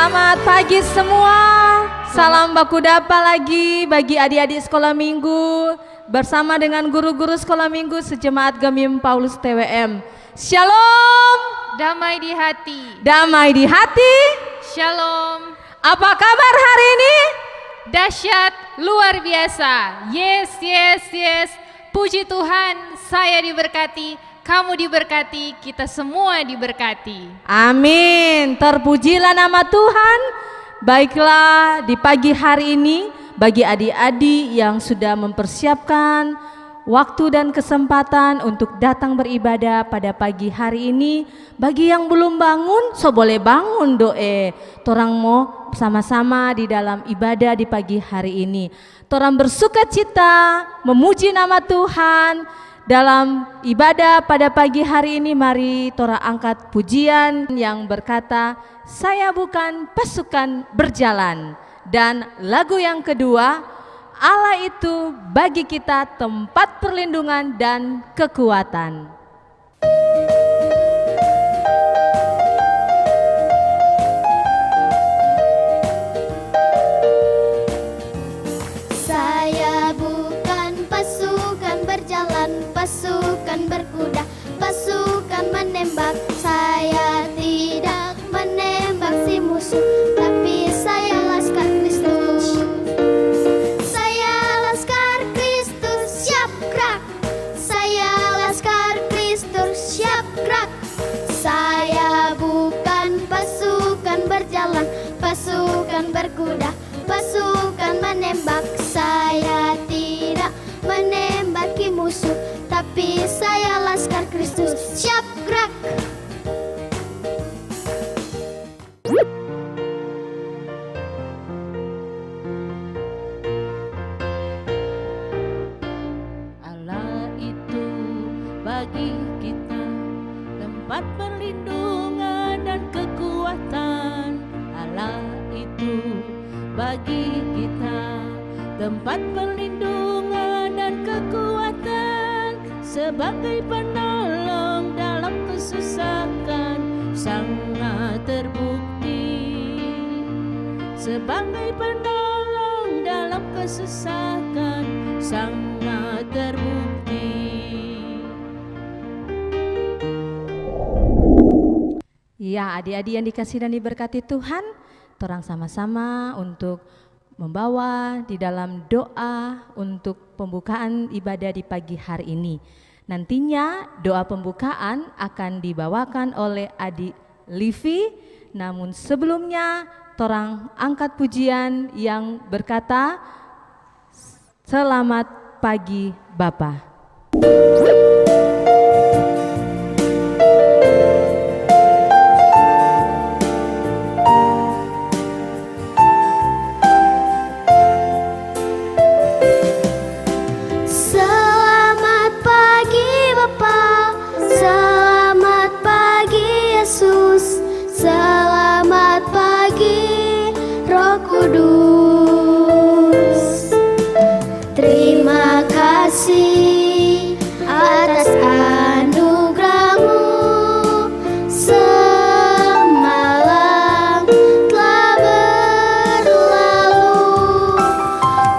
Selamat pagi semua. Salam baku dapa lagi bagi adik-adik sekolah minggu bersama dengan guru-guru sekolah minggu sejemaat Gemim Paulus TWM. Shalom. Damai di hati. Damai di hati. Shalom. Apa kabar hari ini? Dahsyat, luar biasa. Yes, yes, yes. Puji Tuhan, saya diberkati. Kamu diberkati, kita semua diberkati. Amin. Terpujilah nama Tuhan. Baiklah, di pagi hari ini bagi adik-adik yang sudah mempersiapkan waktu dan kesempatan untuk datang beribadah pada pagi hari ini, bagi yang belum bangun, so boleh bangun doe. Torang mau sama-sama di dalam ibadah di pagi hari ini. Torang bersuka cita memuji nama Tuhan. Dalam ibadah pada pagi hari ini, mari tora angkat pujian yang berkata, saya bukan pasukan berjalan. Dan lagu yang kedua, Allah itu bagi kita tempat perlindungan dan kekuatan. Pasukan berkuda, pasukan menembak. Saya tidak menembak si musuh, tapi saya laskar Kristus. Saya laskar Kristus, siap gerak. Saya laskar Kristus, siap gerak. Saya bukan pasukan berjalan, pasukan berkuda, pasukan menembak. Saya tidak menembaki musuh, tapi saya laskar Kristus, siap gerak. Allah itu bagi kita tempat perlindungan dan kekuatan. Allah itu bagi kita tempat perlindungan dan kekuatan. Sebagai penolong dalam kesusahan sangat terbukti. Sebagai penolong dalam kesusahan sangat terbukti. Ya, adik-adik yang dikasihi dan diberkati Tuhan, torang sama-sama untuk membawa di dalam doa untuk pembukaan ibadah di pagi hari ini. Nantinya doa pembukaan akan dibawakan oleh adik Livi. Namun sebelumnya torang angkat pujian yang berkata, selamat pagi Bapa. Selamat pagi Roh Kudus. Terima kasih atas anugerah-Mu. Semalam telah berlalu,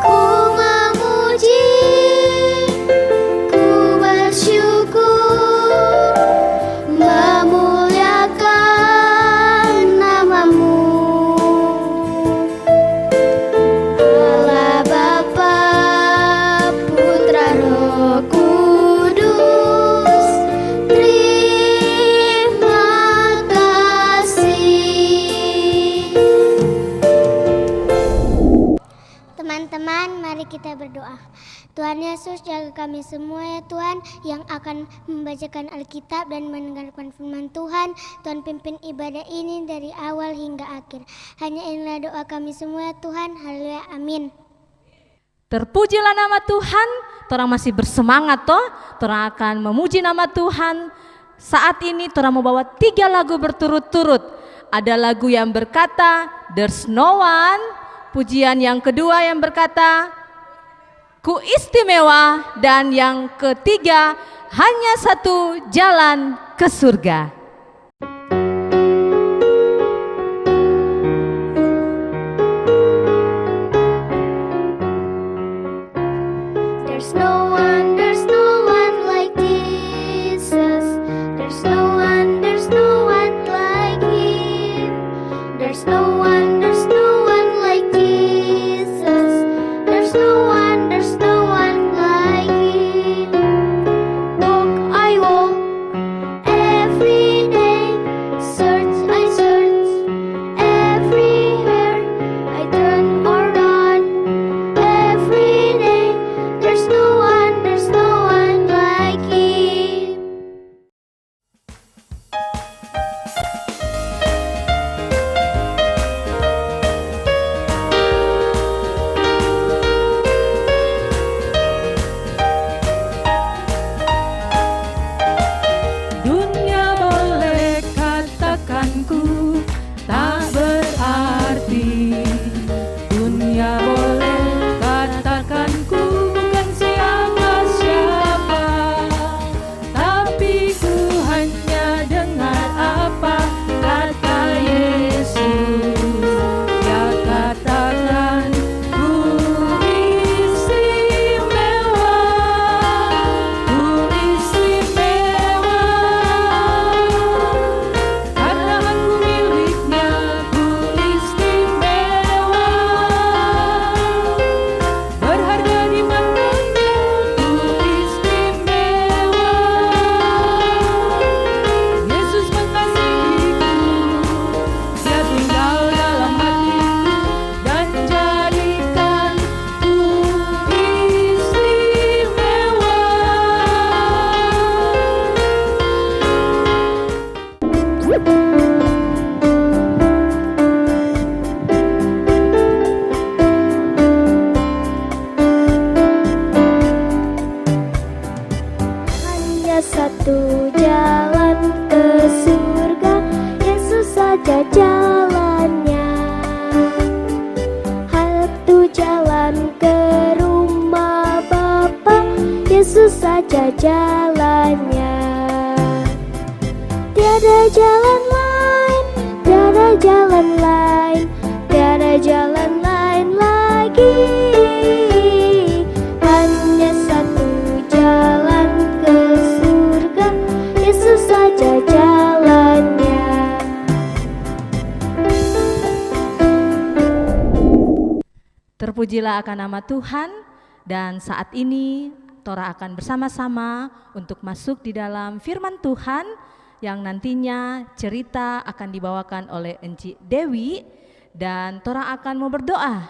ku memuji, ku bersyukur, memuliakan nama-Mu. Allah Bapa, Putra, Roh Kudus, terima kasih. Teman-teman, mari kita berdoa. Tuhan Yesus, jaga kami semua ya Tuhan, yang akan membacakan Alkitab dan mendengarkan firman Tuhan. Tuhan pimpin ibadah ini dari awal hingga akhir. Hanya inilah doa kami semua ya Tuhan. Haleluya, amin. Terpujilah nama Tuhan. Torang masih bersemangat toh. Torang akan memuji nama Tuhan. Saat ini torang membawa 3 lagu berturut-turut. Ada lagu yang berkata There's No One. Pujian yang kedua yang berkata Ku istimewa, dan yang ketiga hanya satu jalan ke surga. jalannya. Tiada jalan lain, tiada jalan lain, tiada jalan lain lagi. Hanya satu jalan ke surga, Yesus saja jalannya. Terpujilah akan nama Tuhan, dan saat ini Tora akan bersama-sama untuk masuk di dalam firman Tuhan yang nantinya cerita akan dibawakan oleh Enci Dewi, dan Tora akan mau berdoa.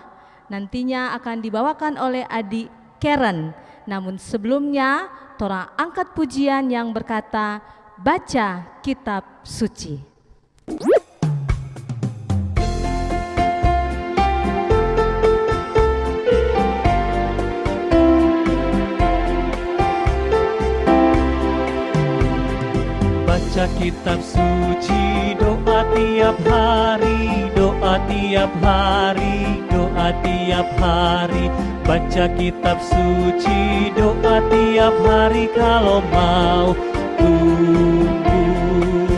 Nantinya akan dibawakan oleh adik Karen. Namun sebelumnya Tora angkat pujian yang berkata, baca kitab suci. Baca kitab suci, doa tiap hari, doa tiap hari, doa tiap hari. Baca kitab suci, doa tiap hari kalau mau tumbuh.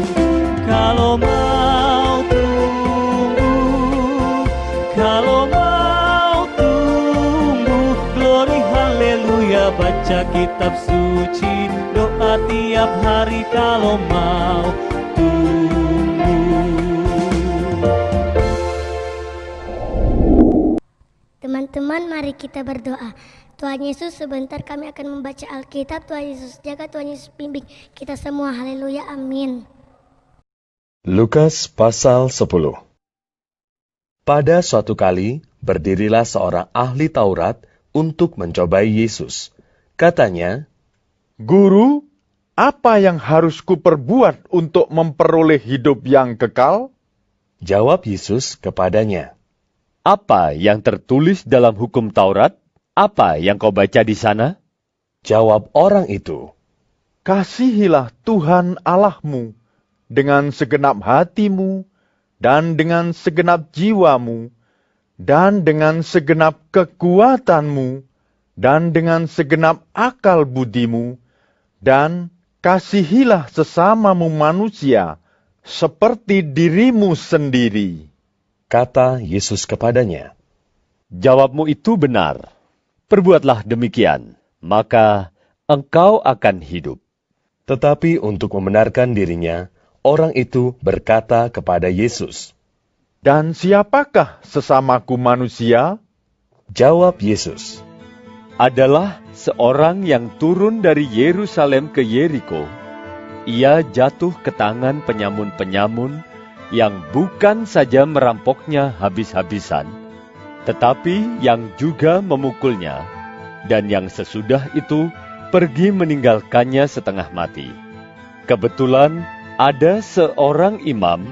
Kalau mau tumbuh, kalau mau tumbuh. Glory haleluya, baca kitab suci, doa tiap hari kalau mau tumbuh. Teman-teman, mari kita berdoa. Tuhan Yesus, sebentar kami akan membaca Alkitab. Tuhan Yesus jaga, Tuhan Yesus bimbing kita semua. Haleluya, amin. Lukas pasal 10. Pada suatu kali, berdirilah seorang ahli Taurat untuk mencobai Yesus. Katanya, Guru, apa yang harus kuperbuat untuk memperoleh hidup yang kekal? jawab Yesus kepadanya, Apa yang tertulis dalam hukum Taurat? Apa yang kau baca di sana? jawab orang itu, Kasihilah Tuhan Allahmu dengan segenap hatimu, dan dengan segenap jiwamu, dan dengan segenap kekuatanmu, dan dengan segenap akal budimu, dan kasihilah sesamamu manusia seperti dirimu sendiri. kata Yesus kepadanya. Jawabmu itu benar. Perbuatlah demikian, maka engkau akan hidup. Tetapi untuk membenarkan dirinya, orang itu berkata kepada Yesus, Dan siapakah sesamaku manusia? jawab Yesus, Adalah seorang yang turun dari Yerusalem ke Yeriko. Ia jatuh ke tangan penyamun-penyamun yang bukan saja merampoknya habis-habisan, tetapi yang juga memukulnya, dan yang sesudah itu pergi meninggalkannya setengah mati. Kebetulan ada seorang imam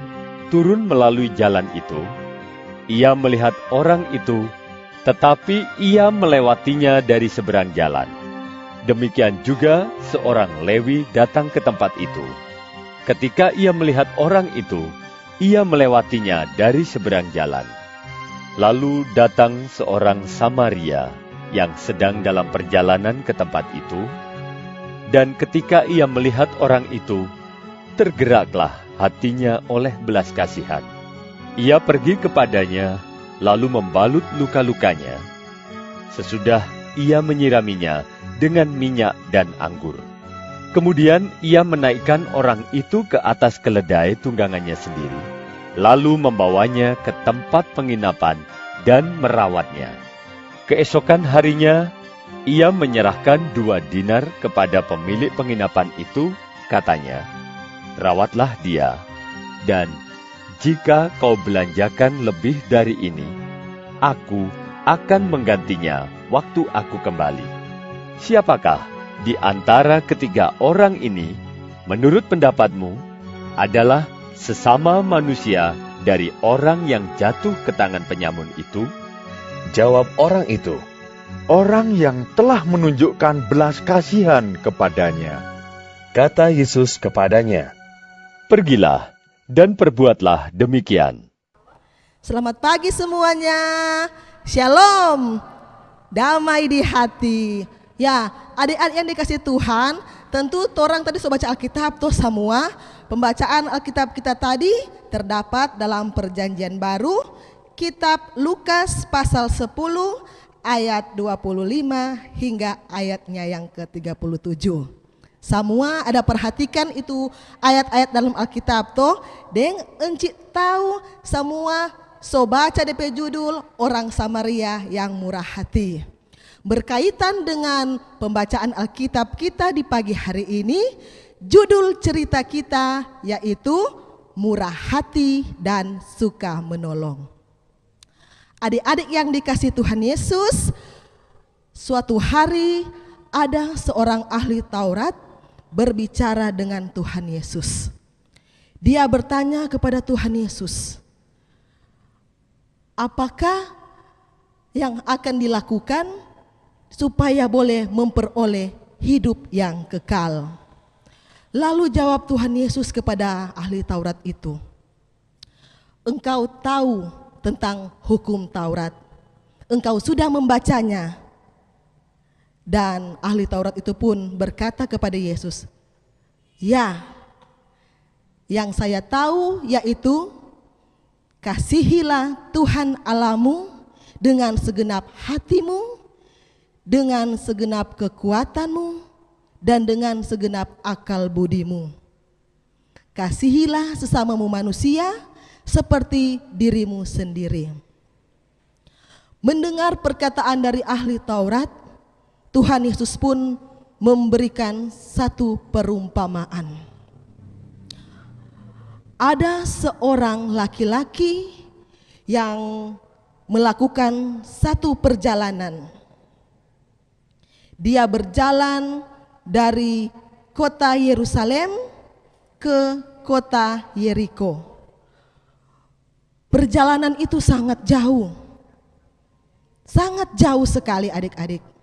turun melalui jalan itu. Ia melihat orang itu, tetapi ia melewatinya dari seberang jalan. Demikian juga seorang Lewi datang ke tempat itu. Ketika ia melihat orang itu, ia melewatinya dari seberang jalan. Lalu datang seorang Samaria yang sedang dalam perjalanan ke tempat itu, dan ketika ia melihat orang itu, tergeraklah hatinya oleh belas kasihan. Ia pergi kepadanya, lalu membalut luka-lukanya. Sesudah ia menyiraminya dengan minyak dan anggur. Kemudian ia menaikkan orang itu ke atas keledai tunggangannya sendiri, lalu membawanya ke tempat penginapan dan merawatnya. Keesokan harinya, ia menyerahkan 2 dinar kepada pemilik penginapan itu, katanya, Rawatlah dia, dan jika kau belanjakan lebih dari ini, aku akan menggantinya waktu aku kembali. Siapakah di antara ketiga orang ini, menurut pendapatmu, adalah sesama manusia dari orang yang jatuh ke tangan penyamun itu? jawab orang itu, Orang yang telah menunjukkan belas kasihan kepadanya. kata Yesus kepadanya, Pergilah dan perbuatlah demikian. Selamat pagi semuanya. Shalom. Damai di hati. Ya, adik-adik yang dikasih Tuhan, tentu torang tadi so baca Alkitab tuh semua. Pembacaan Alkitab kita tadi terdapat dalam Perjanjian Baru, kitab Lukas pasal 10 ayat 25 hingga ayatnya yang ke-37. Semua ada perhatikan itu ayat-ayat dalam Alkitab toh, deng encik tahu semua so baca DP judul orang Samaria yang murah hati. Berkaitan dengan pembacaan Alkitab kita di pagi hari ini, judul cerita kita yaitu murah hati dan suka menolong. Adik-adik yang dikasih Tuhan Yesus, suatu hari ada seorang ahli Taurat berbicara dengan Tuhan Yesus. Dia bertanya kepada Tuhan Yesus, apakah yang akan dilakukan supaya boleh memperoleh hidup yang kekal? Lalu jawab Tuhan Yesus kepada ahli Taurat itu, engkau tahu tentang hukum Taurat, engkau sudah membacanya. Dan ahli Taurat itu pun berkata kepada Yesus, ya, yang saya tahu yaitu kasihilah Tuhan Allahmu dengan segenap hatimu, dengan segenap kekuatanmu, dan dengan segenap akal budimu. Kasihilah sesamamu manusia seperti dirimu sendiri. Mendengar perkataan dari ahli Taurat, Tuhan Yesus pun memberikan satu perumpamaan. Ada seorang laki-laki yang melakukan satu perjalanan. Dia berjalan dari kota Yerusalem ke kota Yeriko. Perjalanan itu sangat jauh sekali adik-adik.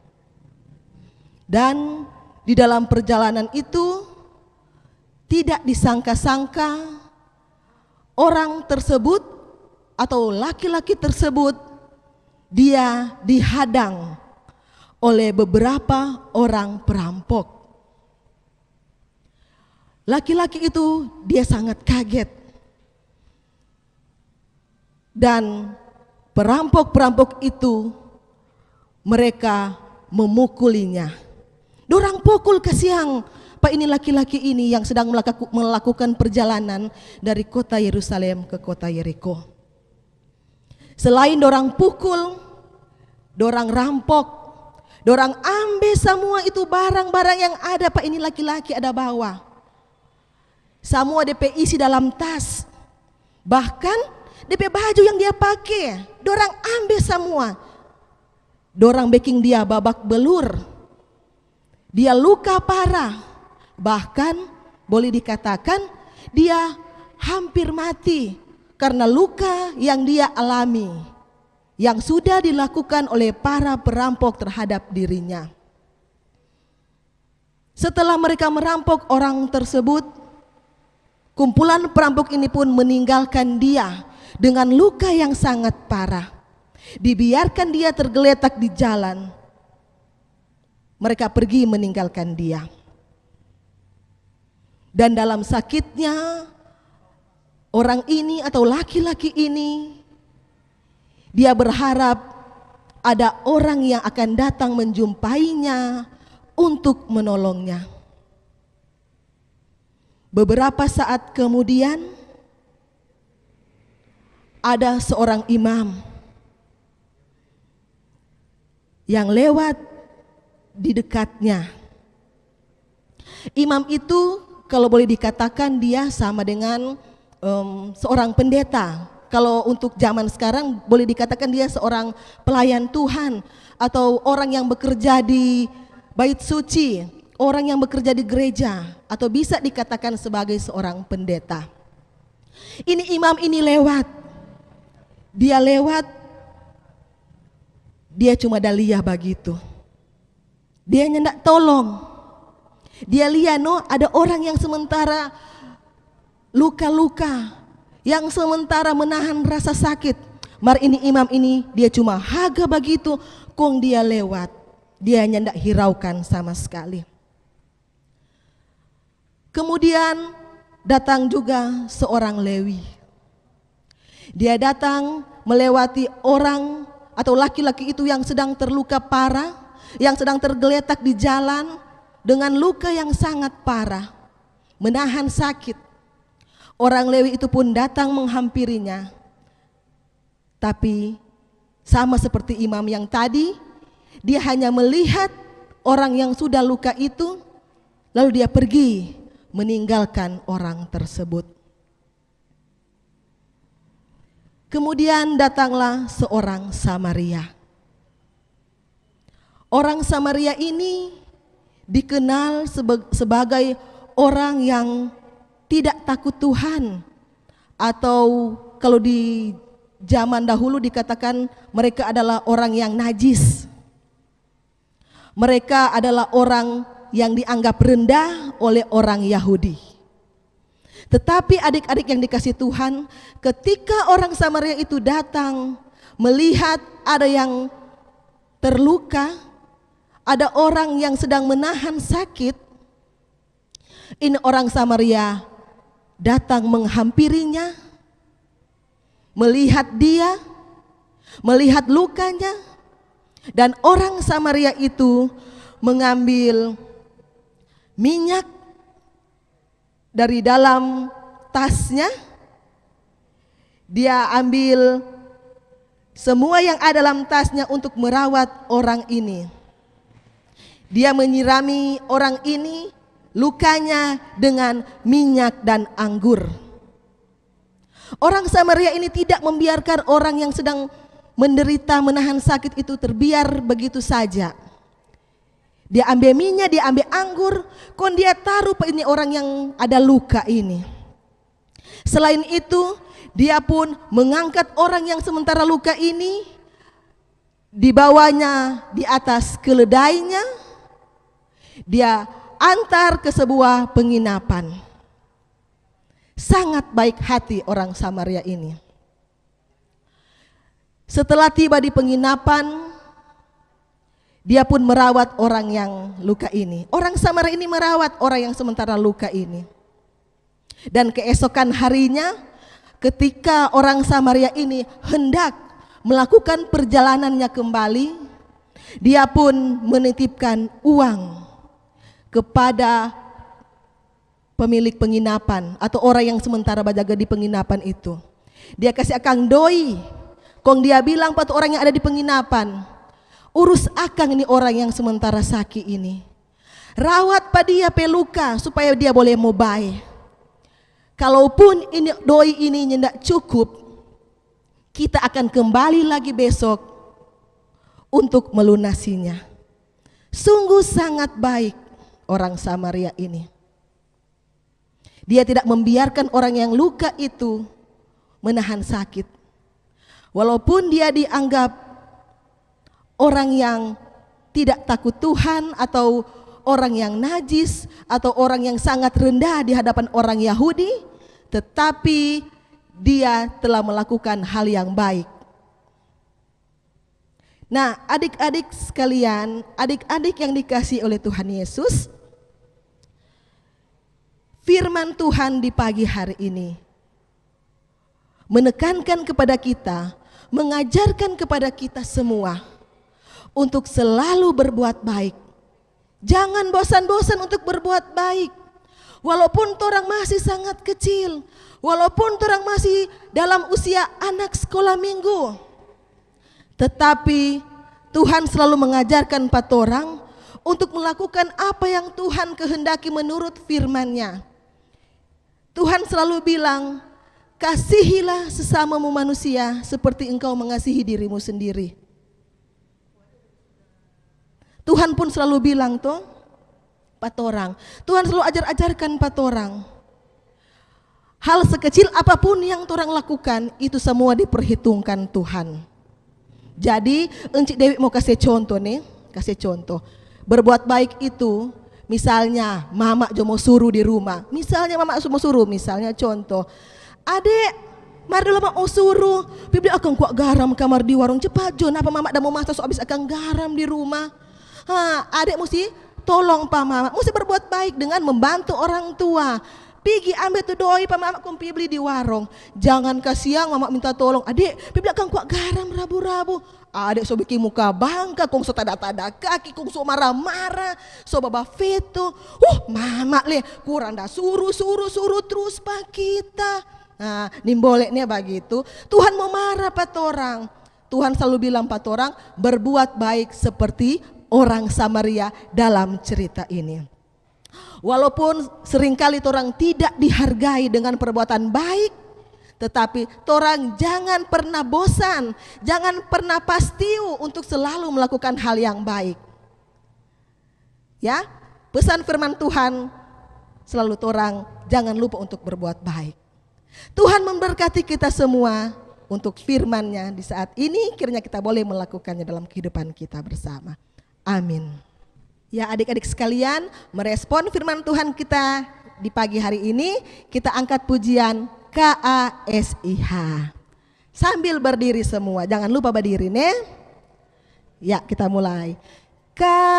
Dan di dalam perjalanan itu tidak disangka-sangka orang tersebut atau laki-laki tersebut dia dihadang oleh beberapa orang perampok. Laki-laki itu dia sangat kaget. Dan perampok-perampok itu mereka memukulinya. Dorang pukul kasihan Pak ini laki-laki ini yang sedang melakukan perjalanan dari kota Yerusalem ke kota Yeriko. Selain dorang pukul, dorang rampok, dorang ambil semua itu barang-barang yang ada Pak ini laki-laki ada bawa. Semua DP isi dalam tas. Bahkan DP baju yang dia pakai, dorang ambil semua. Dorang bikin dia babak belur. Dia luka parah. Bahkan boleh dikatakan dia hampir mati karena luka yang dia alami, yang sudah dilakukan oleh para perampok terhadap dirinya. Setelah mereka merampok orang tersebut, kumpulan perampok ini pun meninggalkan dia dengan luka yang sangat parah. Dibiarkan dia tergeletak di jalan. Mereka pergi meninggalkan dia. Dan dalam sakitnya, orang ini atau laki-laki ini, dia berharap ada orang yang akan datang menjumpainya untuk menolongnya. Beberapa saat kemudian, ada seorang imam yang lewat di dekatnya. Imam itu kalau boleh dikatakan dia sama dengan seorang pendeta. Kalau untuk zaman sekarang boleh dikatakan dia seorang pelayan Tuhan atau orang yang bekerja di bait suci, orang yang bekerja di gereja, atau bisa dikatakan sebagai seorang pendeta. Ini imam ini lewat. Dia lewat, dia cuma dalia begitu. Dia nyendak tolong. Dia lihat ada orang yang sementara luka-luka, yang sementara menahan rasa sakit. Mar ini imam ini dia cuma haga begitu, kong dia lewat. dia nyendak hiraukan sama sekali. Kemudian datang juga seorang Lewi. Dia datang melewati orang atau laki-laki itu yang sedang terluka parah, yang sedang tergeletak di jalan dengan luka yang sangat parah, menahan sakit. Orang Lewi itu pun datang menghampirinya. Tapi sama seperti imam yang tadi, dia hanya melihat orang yang sudah luka itu, lalu dia pergi meninggalkan orang tersebut. Kemudian datanglah seorang Samaria. Orang Samaria ini dikenal sebagai orang yang tidak takut Tuhan, atau kalau di zaman dahulu dikatakan mereka adalah orang yang najis. Mereka adalah orang yang dianggap rendah oleh orang Yahudi. Tetapi adik-adik yang dikasihi Tuhan, ketika orang Samaria itu datang melihat ada yang terluka, ada orang yang sedang menahan sakit, ini orang Samaria datang menghampirinya, melihat dia, melihat lukanya, dan orang Samaria itu mengambil minyak dari dalam tasnya. Dia ambil semua yang ada dalam tasnya untuk merawat orang ini. Dia menyirami orang ini lukanya dengan minyak dan anggur. Orang Samaria ini tidak membiarkan orang yang sedang menderita menahan sakit itu terbiar begitu saja. Dia ambil minyak, dia ambil anggur, kon dia taruh ke ini orang yang ada luka ini. Selain itu, dia pun mengangkat orang yang sementara luka ini, dibawanya di atas keledainya, dia antar ke sebuah penginapan. Sangat baik hati orang Samaria ini. Setelah tiba di penginapan, dia pun merawat orang yang luka ini. Orang Samaria ini merawat orang yang sementara luka ini. Dan keesokan harinya, ketika orang Samaria ini hendak melakukan perjalanannya kembali, dia pun menitipkan uang kepada pemilik penginapan atau orang yang sementara berjaga di penginapan itu. Dia kasih akang doi. Kong dia bilang pada orang yang ada di penginapan, urus akang ini orang yang sementara sakit ini. Rawat pada dia peluka supaya dia boleh mau baik. Kalaupun ini doi ini tidak cukup, kita akan kembali lagi besok untuk melunasinya. Sungguh sangat baik orang Samaria ini. Dia tidak membiarkan orang yang luka itu menahan sakit. Walaupun dia dianggap orang yang tidak takut Tuhan, atau orang yang najis, atau orang yang sangat rendah di hadapan orang Yahudi, tetapi dia telah melakukan hal yang baik. Nah, adik-adik sekalian, adik-adik yang dikasihi oleh Tuhan Yesus, firman Tuhan di pagi hari ini menekankan kepada kita, mengajarkan kepada kita semua untuk selalu berbuat baik. Jangan bosan-bosan untuk berbuat baik. Walaupun orang masih sangat kecil, walaupun orang masih dalam usia anak sekolah minggu, tetapi Tuhan selalu mengajarkan pada orang untuk melakukan apa yang Tuhan kehendaki menurut firman-Nya. Tuhan selalu bilang, kasihilah sesamamu manusia seperti engkau mengasihi dirimu sendiri. Tuhan pun selalu bilang tuh pada orang. Tuhan selalu ajarkan pada orang. Hal sekecil apapun yang orang lakukan, itu semua diperhitungkan Tuhan. Jadi Encik Dewi mau kasih contoh nih, kasih contoh. Berbuat baik itu, misalnya mama mau suruh di rumah. Misalnya mama mau suruh, misalnya contoh. Adek, mari dulu mau suruh, bibi akan kuat garam kamar di warung cepat Jon. Apa mama dah mau masak so habis akan garam di rumah. Adik mesti tolong Pak Mama, mesti berbuat baik dengan membantu orang tua. Pergi ambil tu doi Pak Mama kong pergi beli di warung. Jangan kasiang Mama minta tolong. Adik, pergi belakang kuat garam rabu-rabu. Adik so bikin muka bangka, kong so tada-tada kaki, kong so marah-marah, so baba feto. Mama le, kurang dah suruh terus Pak kita. Nah, nimboleknya begitu. Tuhan mau marah Pak orang. Tuhan selalu bilang Pak orang, berbuat baik seperti orang Samaria dalam cerita ini. Walaupun seringkali orang tidak dihargai dengan perbuatan baik, tetapi orang jangan pernah bosan, jangan pernah pastiu untuk selalu melakukan hal yang baik. Ya, pesan firman Tuhan selalu orang jangan lupa untuk berbuat baik. Tuhan memberkati kita semua untuk firman-Nya di saat ini, kiranya kita boleh melakukannya dalam kehidupan kita bersama. Amin. Ya adik-adik sekalian, merespon firman Tuhan kita di pagi hari ini, kita angkat pujian KASIH. Sambil berdiri semua, jangan lupa berdiri nih. Ya kita mulai. KASIH,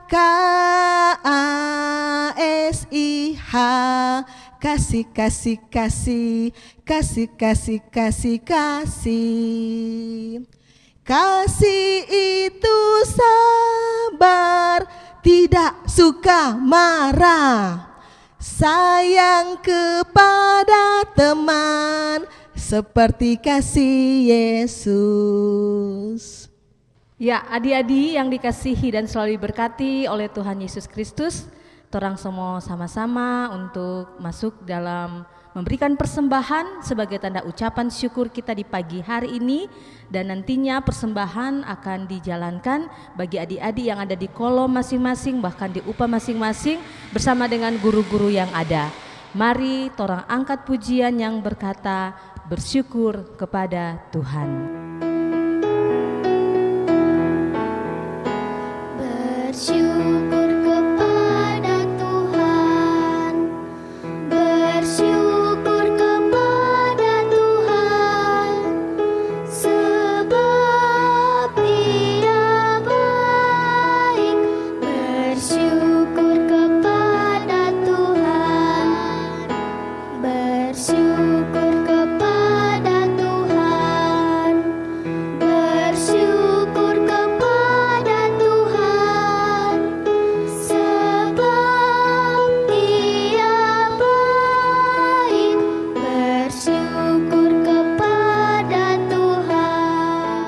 KASIH, kasih, kasih, kasih, kasih, kasih, kasih, kasih. Kasih itu sabar, tidak suka marah, sayang kepada teman, seperti kasih Yesus. Ya, adik-adik yang dikasihi dan selalu diberkati oleh Tuhan Yesus Kristus, torang semua sama-sama untuk masuk dalam memberikan persembahan sebagai tanda ucapan syukur kita di pagi hari ini, dan nantinya persembahan akan dijalankan bagi adik-adik yang ada di kolom masing-masing, bahkan di upah masing-masing bersama dengan guru-guru yang ada. Mari torang angkat pujian yang berkata bersyukur kepada Tuhan. Bersyukur kepada Tuhan, bersyukur kepada Tuhan, sebab Dia baik. Bersyukur kepada Tuhan, bersyukur kepada Tuhan, bersyukur kepada Tuhan, sebab Dia baik. Bersyukur kepada Tuhan.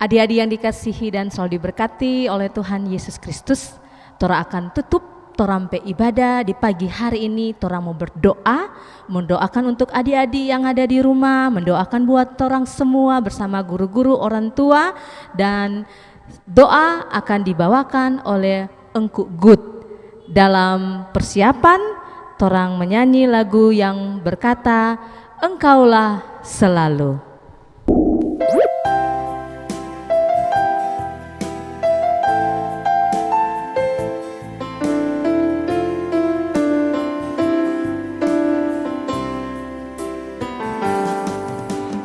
Adik-adik yang dikasihi dan selalu diberkati oleh Tuhan Yesus Kristus, Tora akan tutup Torampe ibadah di pagi hari ini. Tora mau berdoa, mendoakan untuk adik-adik yang ada di rumah, mendoakan buat orang semua bersama guru-guru, orang tua, dan doa akan dibawakan oleh Engku Good. Dalam persiapan, Torang menyanyi lagu yang berkata, Engkaulah selalu.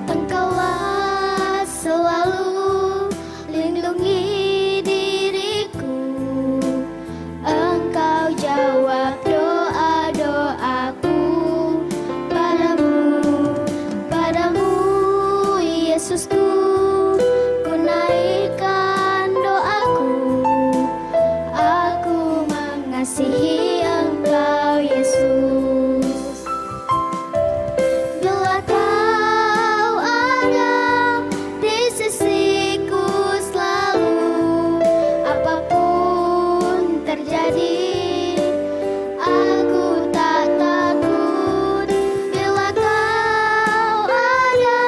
Engkaulah selalu lindungi diriku, Engkau jawab doa-doaku. Padamu Yesusku, ku naikkan doaku. Aku mengasihi Engkau Yesus. Bila Kau ada di sisiku selalu, apapun terjadi, aku tak takut. Bila Kau ada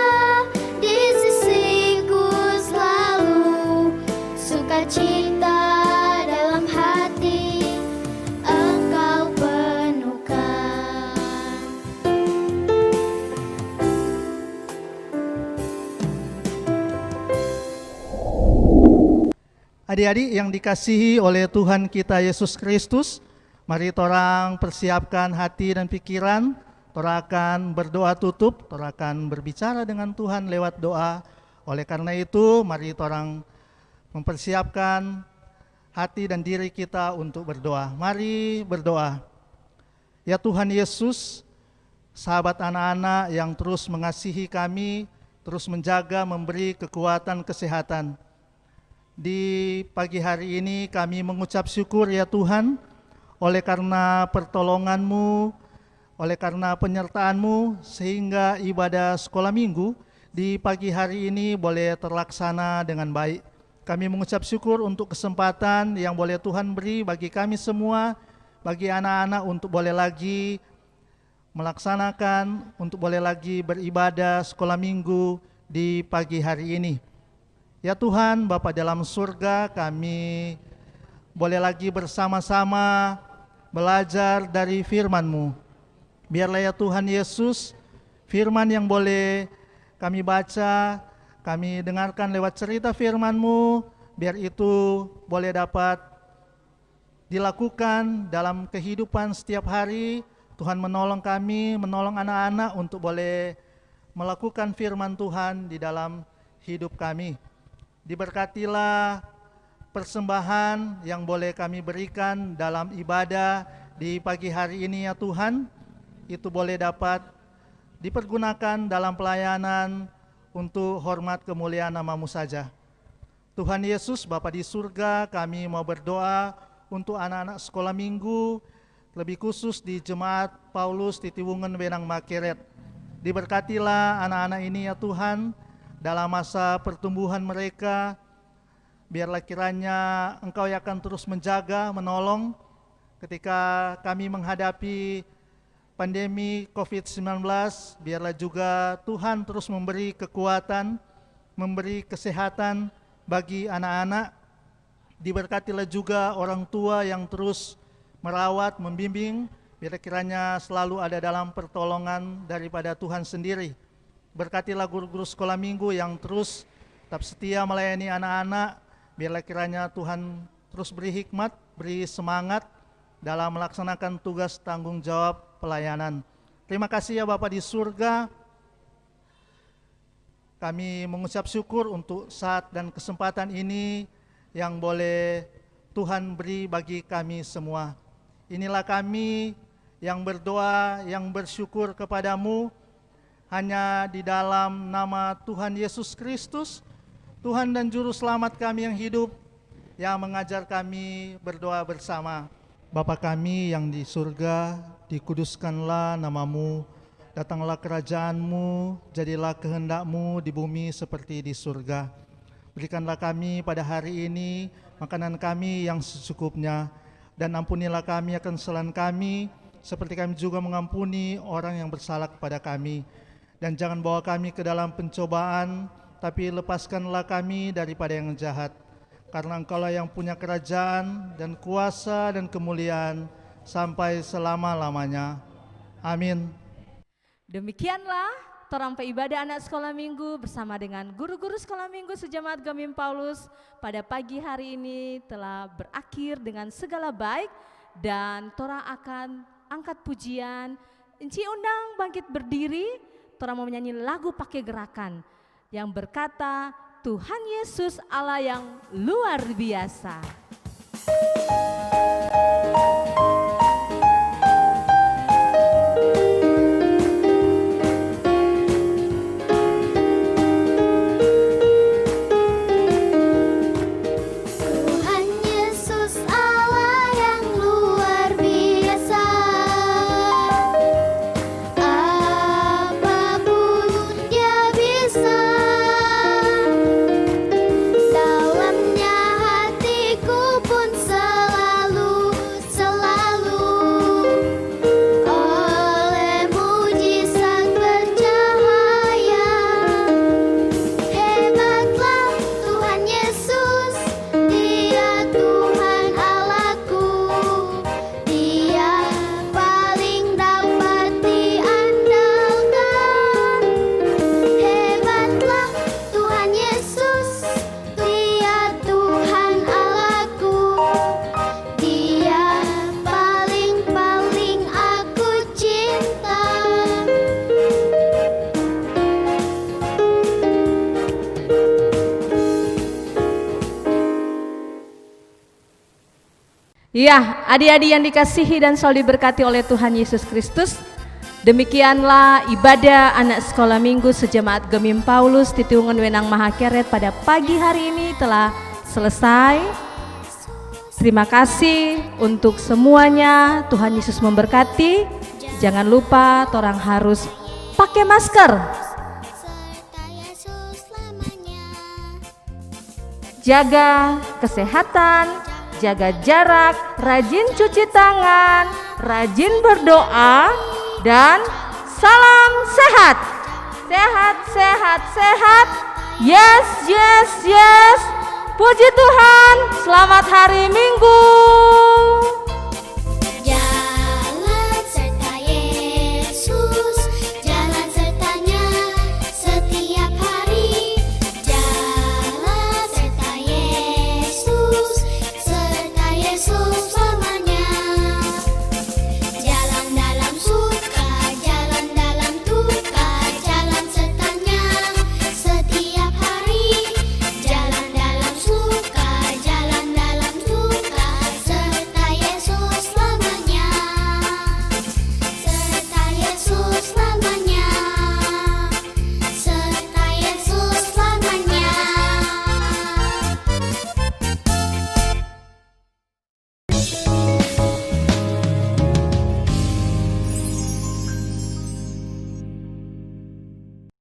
di sisiku selalu, sukacita dalam hati Engkau penuhkan. Adik-adik yang dikasihi oleh Tuhan kita Yesus Kristus, mari torang persiapkan hati dan pikiran. Torang akan berdoa tutup, torang akan berbicara dengan Tuhan lewat doa. Oleh karena itu, mari orang mempersiapkan hati dan diri kita untuk berdoa. Mari berdoa. Ya Tuhan Yesus, sahabat anak-anak yang terus mengasihi kami, terus menjaga, memberi kekuatan, kesehatan. Di pagi hari ini kami mengucap syukur ya Tuhan, oleh karena pertolongan-Mu, oleh karena penyertaan-Mu, sehingga ibadah sekolah minggu di pagi hari ini boleh terlaksana dengan baik. Kami mengucap syukur untuk kesempatan yang boleh Tuhan beri bagi kami semua, bagi anak-anak untuk boleh lagi melaksanakan, untuk boleh lagi beribadah sekolah minggu di pagi hari ini. Ya Tuhan, Bapa dalam surga, kami boleh lagi bersama-sama belajar dari firman-Mu. Biarlah ya Tuhan Yesus, firman yang boleh kami baca, kami dengarkan lewat cerita firman-Mu, biar itu boleh dapat dilakukan dalam kehidupan setiap hari. Tuhan menolong kami, menolong anak-anak untuk boleh melakukan firman Tuhan di dalam hidup kami. Diberkatilah persembahan yang boleh kami berikan dalam ibadah di pagi hari ini ya Tuhan. Itu boleh dapat dipergunakan dalam pelayanan untuk hormat kemuliaan nama-Mu saja. Tuhan Yesus, Bapa di surga, kami mau berdoa untuk anak-anak sekolah minggu, lebih khusus di Jemaat Paulus Titiwungan Wenang Makeret. Diberkatilah anak-anak ini ya Tuhan, dalam masa pertumbuhan mereka, biarlah kiranya Engkau yang akan terus menjaga, menolong ketika kami menghadapi pandemi COVID-19, biarlah juga Tuhan terus memberi kekuatan, memberi kesehatan bagi anak-anak. Diberkatilah juga orang tua yang terus merawat, membimbing, biar kiranya selalu ada dalam pertolongan daripada Tuhan sendiri. Berkatilah guru-guru sekolah minggu yang terus tetap setia melayani anak-anak, biarlah kiranya Tuhan terus beri hikmat, beri semangat dalam melaksanakan tugas tanggung jawab pelayanan. Terima kasih ya Bapa di surga. Kami mengucap syukur untuk saat dan kesempatan ini yang boleh Tuhan beri bagi kami semua. Inilah kami yang berdoa, yang bersyukur kepadamu, hanya di dalam nama Tuhan Yesus Kristus, Tuhan dan Juru Selamat kami yang hidup, yang mengajar kami berdoa bersama. Bapa kami yang di surga, dikuduskanlah nama-Mu, datanglah kerajaan-Mu, jadilah kehendak-Mu di bumi seperti di surga. Berikanlah kami pada hari ini makanan kami yang secukupnya, dan ampunilah kami akan kesalahan kami, seperti kami juga mengampuni orang yang bersalah kepada kami. Dan jangan bawa kami ke dalam pencobaan, tapi lepaskanlah kami daripada yang jahat. Karena Engkaulah yang punya kerajaan dan kuasa dan kemuliaan sampai selama-lamanya. Amin. Demikianlah torang ibadah anak sekolah minggu bersama dengan guru-guru sekolah minggu sejemaat Gamim Paulus pada pagi hari ini telah berakhir dengan segala baik, dan torang akan angkat pujian. Enci undang bangkit berdiri, torang mau menyanyi lagu pakai gerakan yang berkata, Tuhan Yesus Allah yang luar biasa. Dalamnya hatiku pun selalu Ya, adik-adik yang dikasihi dan selalu diberkati oleh Tuhan Yesus Kristus, demikianlah ibadah anak sekolah minggu sejemaat Gemim Paulus di Tiungan Wenang Mahakeret pada pagi hari ini telah selesai. Terima kasih untuk semuanya. Tuhan Yesus memberkati. Jangan lupa orang harus pakai masker, jaga kesehatan, jaga jarak, rajin cuci tangan, rajin berdoa, dan salam sehat. Sehat, sehat, sehat. Yes, yes, yes. Puji Tuhan. Selamat hari Minggu.